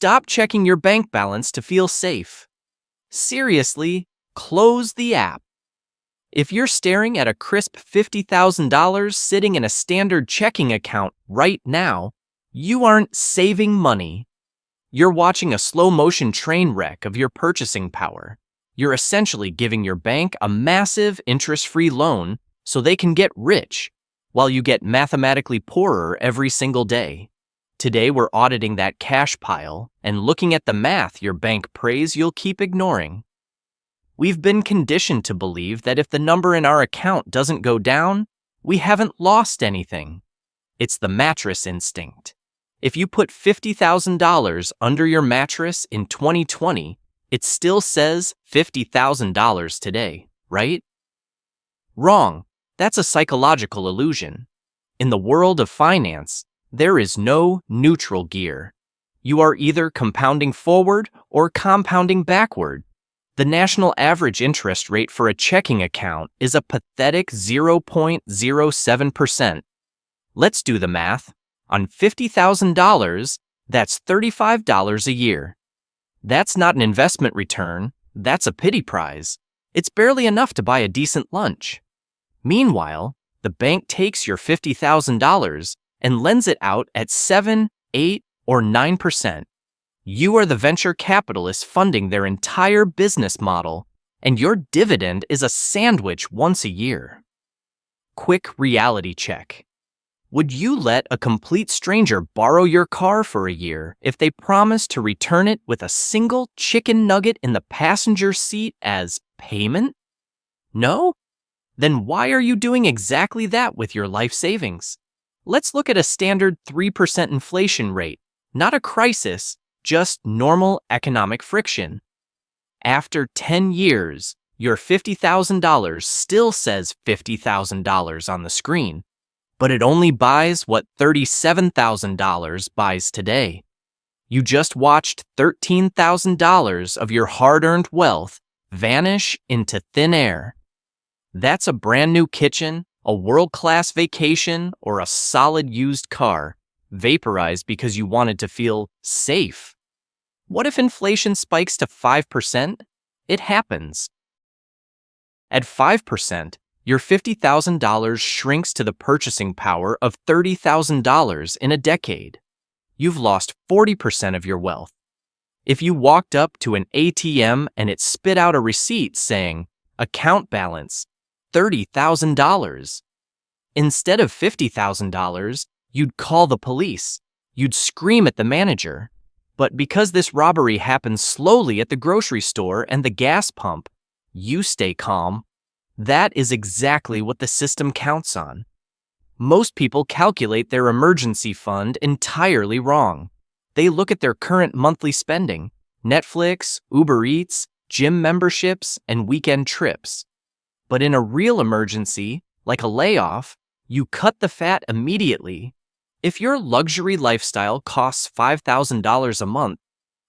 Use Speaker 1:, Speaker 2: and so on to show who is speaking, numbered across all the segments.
Speaker 1: Stop checking your bank balance to feel safe. Seriously, close the app. If you're staring at a crisp $50,000 sitting in a standard checking account right now, you aren't saving money. You're watching a slow-motion train wreck of your purchasing power. You're essentially giving your bank a massive interest-free loan so they can get rich, while you get mathematically poorer every single day. Today we're auditing that cash pile and looking at the math your bank prays you'll keep ignoring. We've been conditioned to believe that if the number in our account doesn't go down, we haven't lost anything. It's the mattress instinct. If you put $50,000 under your mattress in 2020, it still says $50,000 today, right? Wrong. That's a psychological illusion. In the world of finance, there is no neutral gear. You are either compounding forward or compounding backward. The national average interest rate for a checking account is a pathetic 0.07%. Let's do the math. On $50,000, that's $35 a year. That's not an investment return, that's a pity prize. It's barely enough to buy a decent lunch. Meanwhile, the bank takes your $50,000 and lends it out at 7, 8, or 9%. You are the venture capitalist funding their entire business model, and your dividend is a sandwich once a year. Quick reality check. Would you let a complete stranger borrow your car for a year if they promised to return it with a single chicken nugget in the passenger seat as payment? No? Then why are you doing exactly that with your life savings? Let's look at a standard 3% inflation rate, not a crisis, just normal economic friction. After 10 years, your $50,000 still says $50,000 on the screen, but it only buys what $37,000 buys today. You just watched $13,000 of your hard-earned wealth vanish into thin air. That's a brand new kitchen, a world-class vacation, or a solid used car, vaporized because you wanted to feel safe. What if inflation spikes to 5%? It happens. At 5%, your $50,000 shrinks to the purchasing power of $30,000 in a decade. You've lost 40% of your wealth. If you walked up to an ATM and it spit out a receipt saying, account balance, $30,000. Instead of $50,000, you'd call the police. You'd scream at the manager. But because this robbery happens slowly at the grocery store and the gas pump, you stay calm. That is exactly what the system counts on. Most people calculate their emergency fund entirely wrong. They look at their current monthly spending, Netflix, Uber Eats, gym memberships, and weekend trips. But in a real emergency, like a layoff, you cut the fat immediately. If your luxury lifestyle costs $5,000 a month,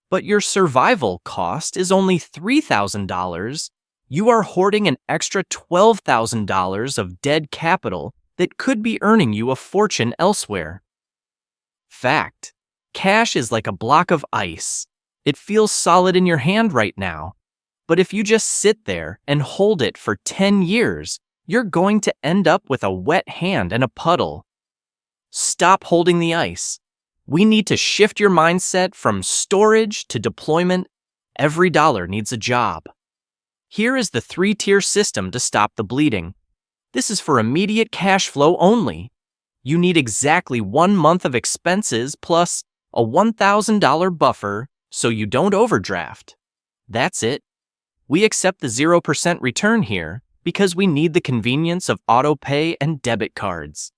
Speaker 1: but your survival cost is only $3,000, you are hoarding an extra $12,000 of dead capital that could be earning you a fortune elsewhere. Fact: cash is like a block of ice. It feels solid in your hand right now. But if you just sit there and hold it for 10 years, you're going to end up with a wet hand and a puddle. Stop holding the ice. We need to shift your mindset from storage to deployment. Every dollar needs a job. Here is the 3-tier system to stop the bleeding. This is for immediate cash flow only. You need exactly 1 month of expenses plus a $1,000 buffer so you don't overdraft. That's it. We accept the 0% return here because we need the convenience of auto pay and debit cards.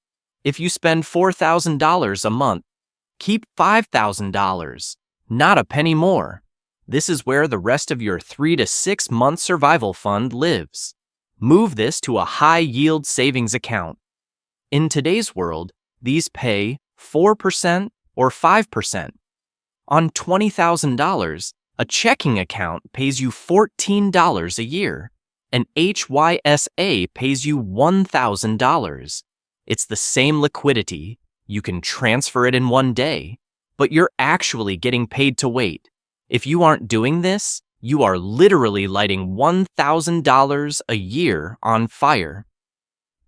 Speaker 1: If you spend $4,000 a month, keep $5,000, not a penny more. This is where the rest of your 3 to 6 month survival fund lives. Move this to a high-yield savings account. In today's world, these pay 4% or 5%. On $20,000, a checking account pays you $14 a year. An HYSA pays you $1,000. It's the same liquidity. You can transfer it in one day. but you're actually getting paid to wait. If you aren't doing this, you are literally lighting $1,000 a year on fire.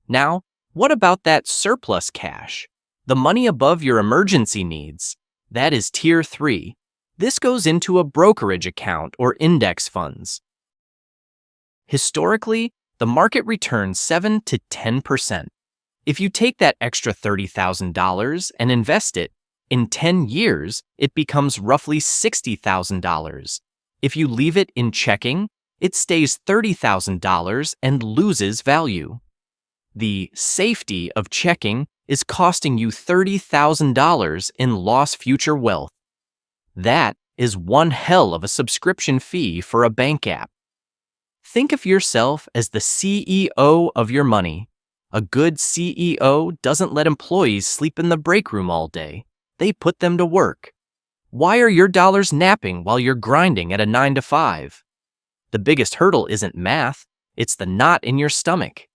Speaker 1: Now, what about that surplus cash? The money above your emergency needs. That is Tier 3. This goes into a brokerage account or index funds. Historically, the market returns 7 to 10%. If you take that extra $30,000 and invest it, in 10 years, it becomes roughly $60,000. If you leave it in checking, it stays $30,000 and loses value. The safety of checking is costing you $30,000 in lost future wealth. That is one hell of a subscription fee for a bank app. Think of yourself as the CEO of your money. A good CEO doesn't let employees sleep in the break room all day. They put them to work. Why are your dollars napping while you're grinding at a 9 to 5? The biggest hurdle isn't math, it's the knot in your stomach.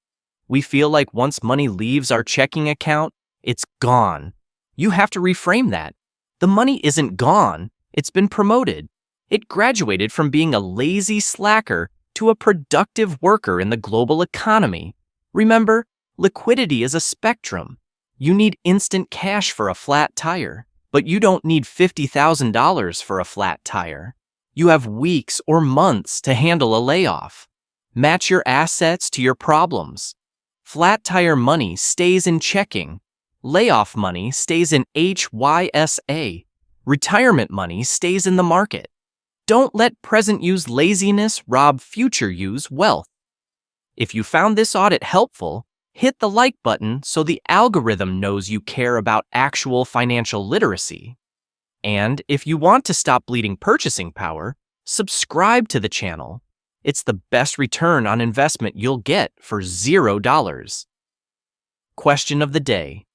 Speaker 1: We feel like once money leaves our checking account, it's gone. You have to reframe that. The money isn't gone, it's been promoted. It graduated from being a lazy slacker to a productive worker in the global economy. Remember, liquidity is a spectrum. You need instant cash for a flat tire, but you don't need $50,000 for a flat tire. You have weeks or months to handle a layoff. Match your assets to your problems. Flat tire money stays in checking. Layoff money stays in HYSA. Retirement money stays in the market. Don't let present use laziness rob future use wealth. If you found this audit helpful, hit the like button so the algorithm knows you care about actual financial literacy. And if you want to stop bleeding purchasing power, subscribe to the channel. It's the best return on investment you'll get for $0. Question of the day.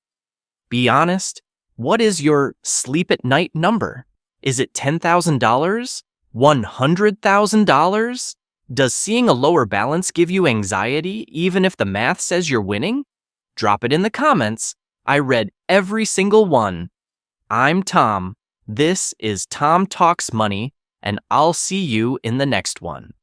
Speaker 1: Be honest, what is your sleep at night number? Is it $10,000? $100,000? Does seeing a lower balance give you anxiety even if the math says you're winning? Drop it in the comments. I read every single one. I'm Tom. This is Tom Talks Money, and I'll see you in the next one.